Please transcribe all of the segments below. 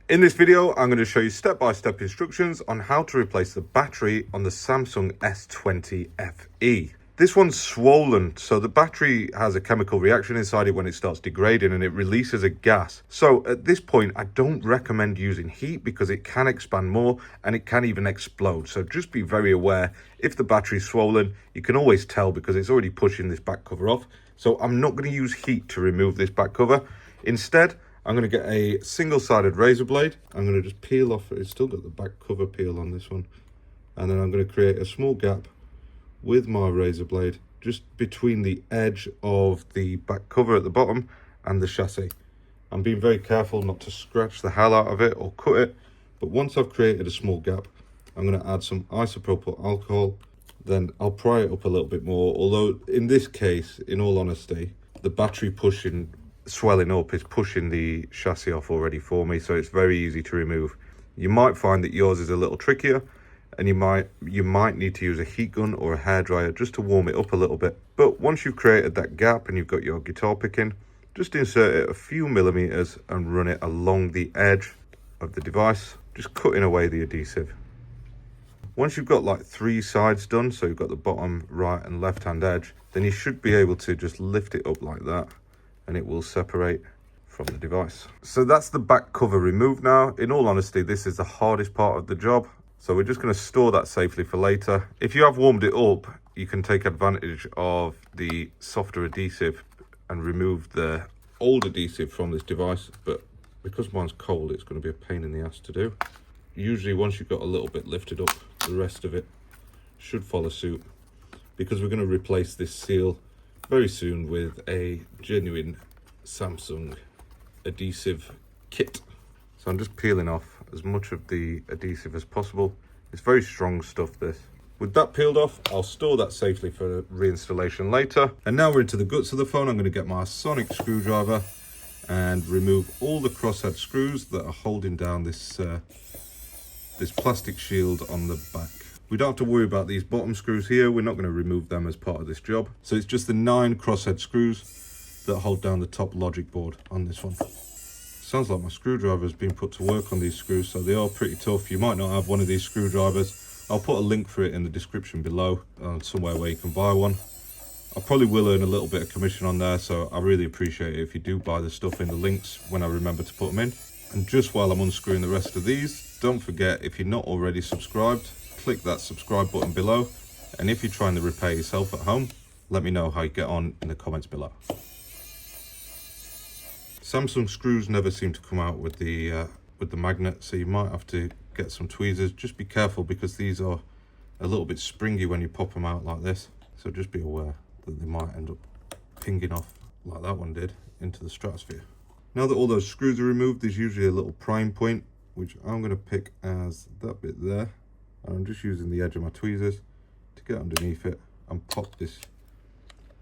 In this video, I'm going to show you step-by-step instructions on how to replace the battery on the Samsung S20 FE. This one's swollen, so the battery has a chemical reaction inside it when it starts degrading and it releases a gas. So at this point, I don't recommend using heat because it can expand more and it can even explode. So just be very aware, if the battery's swollen, you can always tell because it's already pushing this back cover off. So I'm not going to use heat to remove this back cover. Instead, I'm going to get a single-sided razor blade. I'm going to just peel off, it's still got the back cover peel on this one. And then I'm going to create a small gap with my razor blade just between the edge of the back cover at the bottom and the chassis. I'm being very careful not to scratch the hell out of it or cut it. But once I've created a small gap, I'm going to add some isopropyl alcohol. Then I'll pry it up a little bit more. Although in this case, in all honesty, the battery swelling up is pushing the chassis off already for me, so it's very easy to remove. You might find that yours is a little trickier and you might need to use a heat gun or a hairdryer just to warm it up a little bit. But once you've created that gap and you've got your guitar picking, just insert it a few millimeters and run it along the edge of the device, just cutting away the adhesive. Once you've got like 3 sides done, so you've got the bottom, right and left hand edge, then you should be able to just lift it up like that and it will separate from the device. So that's the back cover removed now. In all honesty, this is the hardest part of the job. So we're just going to store that safely for later. If you have warmed it up, you can take advantage of the softer adhesive and remove the old adhesive from this device. But because mine's cold, it's going to be a pain in the ass to do. Usually once you've got a little bit lifted up, the rest of it should follow suit, because we're going to replace this seal very soon with a genuine Samsung adhesive kit. So I'm just peeling off as much of the adhesive as possible. It's very strong stuff, this. With that peeled off, I'll store that safely for reinstallation later. And now we're into the guts of the phone. I'm going to get my sonic screwdriver and remove all the crosshead screws that are holding down this plastic shield on the back. We don't have to worry about these bottom screws here. We're not going to remove them as part of this job. So it's just the 9 crosshead screws that hold down the top logic board on this one. Sounds like my screwdriver has been put to work on these screws, so they are pretty tough. You might not have one of these screwdrivers. I'll put a link for it in the description below, somewhere where you can buy one. I probably will earn a little bit of commission on there, so I really appreciate it if you do buy the stuff in the links when I remember to put them in. And just while I'm unscrewing the rest of these, don't forget, if you're not already subscribed, click that subscribe button below. And if you're trying to repair yourself at home, let me know how you get on in the comments below. Samsung screws never seem to come out with the magnet, so you might have to get some tweezers. Just be careful because these are a little bit springy when you pop them out like this. So just be aware that they might end up pinging off like that one did into the stratosphere. Now that all those screws are removed, there's usually a little prime point, which I'm going to pick as that bit there. And I'm just using the edge of my tweezers to get underneath it and pop this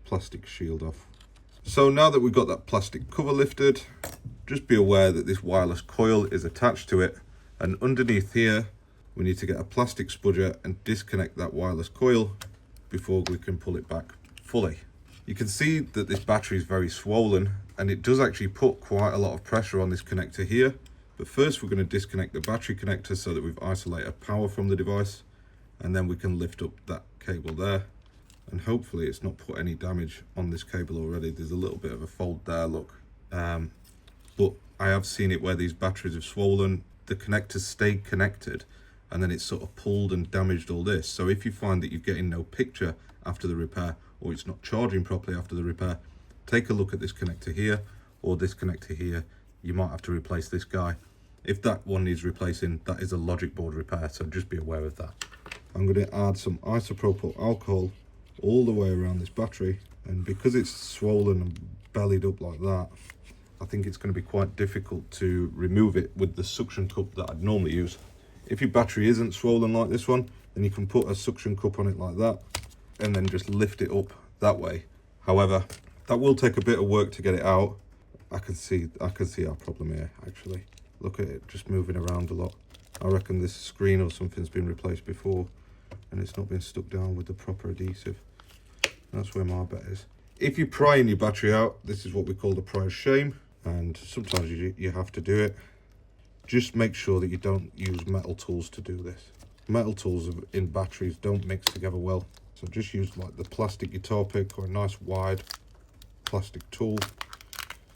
plastic shield off. So now that we've got that plastic cover lifted, just be aware that this wireless coil is attached to it. And underneath here, we need to get a plastic spudger and disconnect that wireless coil before we can pull it back fully. You can see that this battery is very swollen and it does actually put quite a lot of pressure on this connector here. But first we're going to disconnect the battery connector so that we've isolated power from the device, and then we can lift up that cable there. And hopefully it's not put any damage on this cable already. There's a little bit of a fold there, look. But I have seen it where these batteries have swollen, the connectors stayed connected and then it's sort of pulled and damaged all this. So if you find that you're getting no picture after the repair, or it's not charging properly after the repair, take a look at this connector here or this connector here. You might have to replace this guy. If that one needs replacing, that is a logic board repair, so just be aware of that. I'm going to add some isopropyl alcohol all the way around this battery, and because it's swollen and bellied up like that, I think it's going to be quite difficult to remove it with the suction cup that I'd normally use. If your battery isn't swollen like this one, then you can put a suction cup on it like that and then just lift it up that way. However, that will take a bit of work to get it out. I can see our problem here actually. Look at it just moving around a lot. I reckon this screen or something's been replaced before and it's not been stuck down with the proper adhesive. That's where my bet is. If you're prying your battery out, this is what we call the pryer's shame, and sometimes you have to do it. Just make sure that you don't use metal tools to do this. Metal tools in batteries don't mix together well. So just use like the plastic guitar pick or a nice wide plastic tool.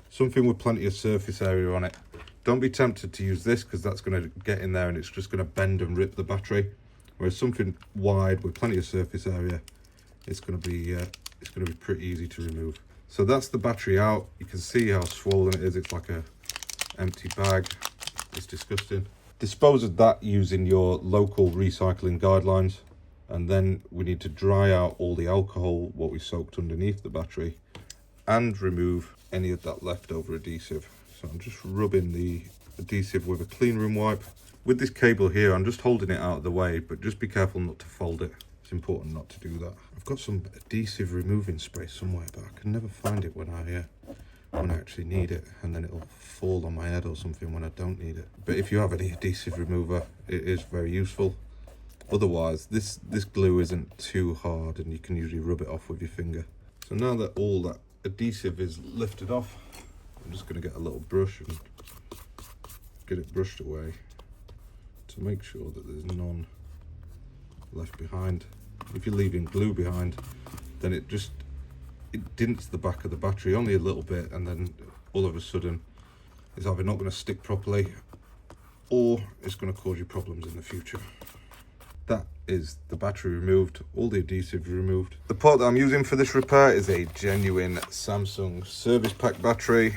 Something with plenty of surface area on it. Don't be tempted to use this because that's going to get in there and it's just going to bend and rip the battery. Whereas something wide with plenty of surface area, it's going to be pretty easy to remove. So that's the battery out. You can see how swollen it is. It's like a empty bag. It's disgusting. Dispose of that using your local recycling guidelines, and then we need to dry out all the alcohol, what we soaked underneath the battery, and remove any of that leftover adhesive. So I'm just rubbing the adhesive with a clean room wipe. With this cable here, I'm just holding it out of the way, but just be careful not to fold it. It's important not to do that. I've got some adhesive removing spray somewhere, but I can never find it when I actually need it, and then it'll fall on my head or something when I don't need it. But if you have any adhesive remover, it is very useful. Otherwise, this glue isn't too hard and you can usually rub it off with your finger. So now that all that adhesive is lifted off, I'm just going to get a little brush and get it brushed away to make sure that there's none left behind. If you're leaving glue behind, then it dints the back of the battery only a little bit, and then all of a sudden it's either not going to stick properly or it's going to cause you problems in the future. That is the battery removed, all the adhesive removed. The part that I'm using for this repair is a genuine Samsung service pack battery.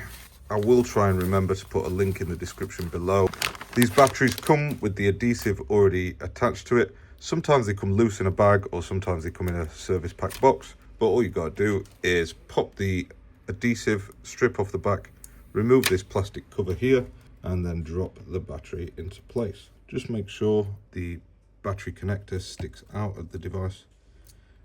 I will try and remember to put a link in the description below. These batteries come with the adhesive already attached to it. Sometimes they come loose in a bag, or sometimes they come in a service pack box. But all you got to do is pop the adhesive strip off the back, remove this plastic cover here, and then drop the battery into place. Just make sure the battery connector sticks out of the device,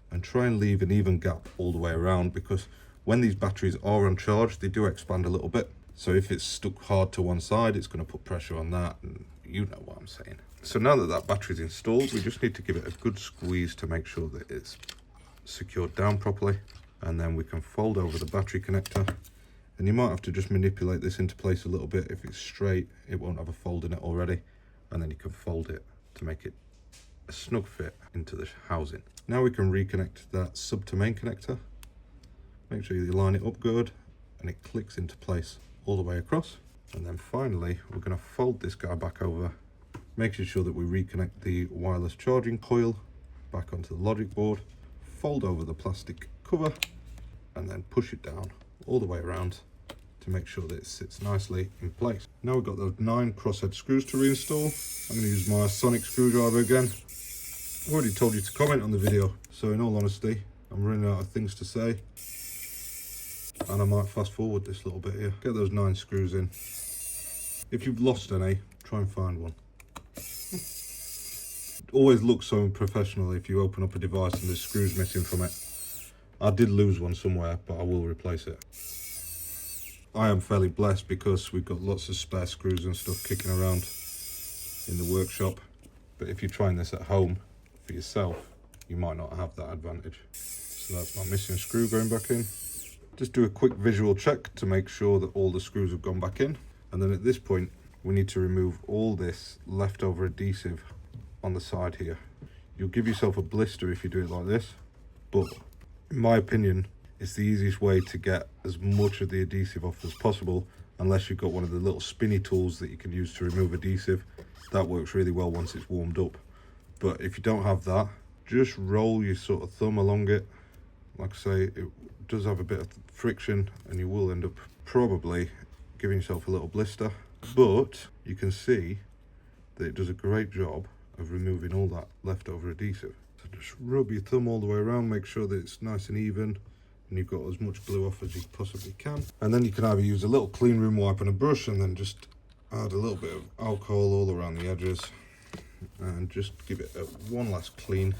and try and leave an even gap all the way around, because when these batteries are uncharged, they do expand a little bit. So if it's stuck hard to one side, it's going to put pressure on that, and you know what I'm saying. So now that that battery's installed, we just need to give it a good squeeze to make sure that it's secured down properly, and then we can fold over the battery connector. And you might have to just manipulate this into place a little bit. If it's straight, it won't have a fold in it already, and then you can fold it to make it a snug fit into the housing. Now we can reconnect that sub to main connector. Make sure you line it up good and it clicks into place all the way across. And then finally, we're going to fold this guy back over, making sure that we reconnect the wireless charging coil back onto the logic board, fold over the plastic cover, and then push it down all the way around to make sure that it sits nicely in place. Now we've got those 9 crosshead screws to reinstall. I'm going to use my sonic screwdriver again. I've already told you to comment on the video, so in all honesty, I'm running out of things to say, and I might fast forward this little bit here. Get those 9 screws in. If you've lost any, try and find one. It always looks so unprofessional if you open up a device and there's screws missing from it. I did lose one somewhere, but I will replace it. I am fairly blessed because we've got lots of spare screws and stuff kicking around in the workshop. But if you're trying this at home for yourself, you might not have that advantage. So that's my missing screw going back in. Just do a quick visual check to make sure that all the screws have gone back in. And then at this point, we need to remove all this leftover adhesive on the side here. You'll give yourself a blister if you do it like this, but in my opinion, it's the easiest way to get as much of the adhesive off as possible, unless you've got one of the little spinny tools that you can use to remove adhesive. That works really well once it's warmed up. But if you don't have that, just roll your sort of thumb along it. Like I say, it does have a bit of friction and you will end up probably giving yourself a little blister. But you can see that it does a great job of removing all that leftover adhesive. So just rub your thumb all the way around, make sure that it's nice and even, and you've got as much glue off as you possibly can. And then you can either use a little clean room wipe and a brush, and then just add a little bit of alcohol all around the edges, and just give it one last clean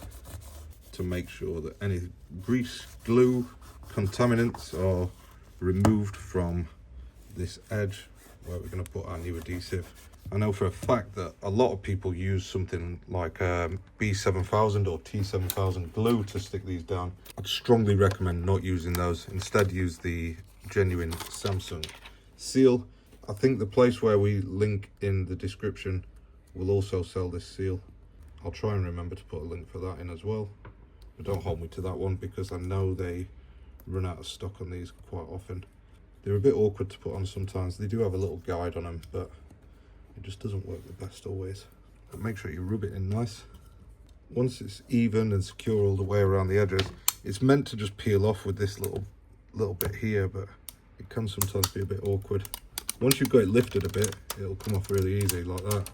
to make sure that any grease, glue, contaminants are removed from this edge where we're going to put our new adhesive. I know for a fact that a lot of people use something like B7000 or T7000 glue to stick these down. I'd strongly recommend not using those. Instead, use the genuine Samsung seal. I think the place where we link in the description will also sell this seal. I'll try and remember to put a link for that in as well. But don't hold me to that one because I know they run out of stock on these quite often. They're a bit awkward to put on sometimes. They do have a little guide on them, but it just doesn't work the best always. But make sure you rub it in nice. Once it's even and secure all the way around the edges, it's meant to just peel off with this little bit here, but it can sometimes be a bit awkward. Once you've got it lifted a bit, it'll come off really easy like that.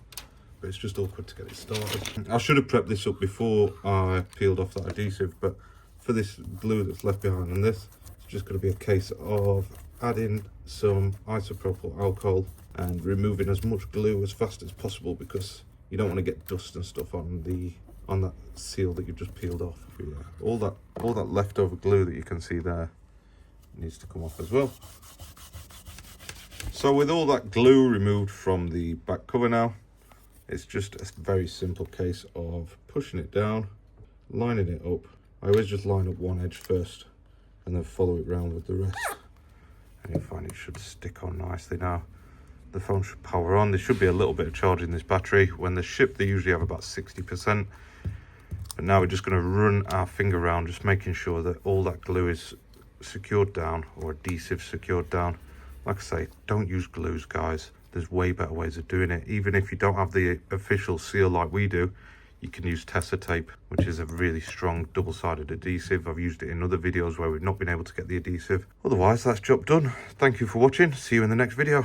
But it's just awkward to get it started. I should have prepped this up before I peeled off that adhesive, but for this glue that's left behind on this, it's just going to be a case of adding some isopropyl alcohol and removing as much glue as fast as possible, because you don't want to get dust and stuff on that seal that you've just peeled off. But yeah, all that leftover glue that you can see there needs to come off as well. So with all that glue removed from the back cover now, it's just a very simple case of pushing it down, lining it up. I always just line up one edge first and then follow it round with the rest. And you'll find it should stick on nicely now. The phone should power on. There should be a little bit of charge in this battery. When they're shipped, they usually have about 60%. But now we're just going to run our finger around, just making sure that all that glue is secured down, or adhesive secured down. Like I say, don't use glues, guys. There's way better ways of doing it. Even if you don't have the official seal like we do, you can use Tessa tape, which is a really strong double-sided adhesive. I've used it in other videos where we've not been able to get the adhesive. Otherwise, that's job done. Thank you for watching. See you in the next video.